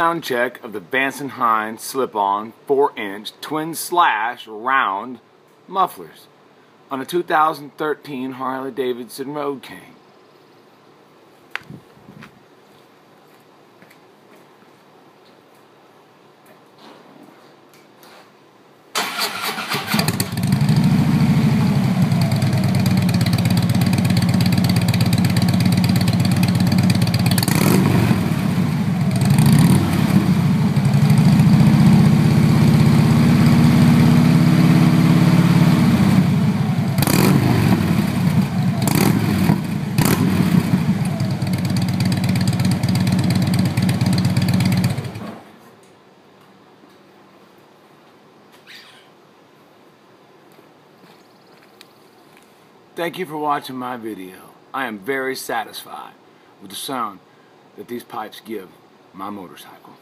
Sound check of the Vance and Hines slip-on 4-inch twin/round mufflers on a 2013 Harley-Davidson Road King. Thank you for watching my video. I am very satisfied with the sound that these pipes give my motorcycle.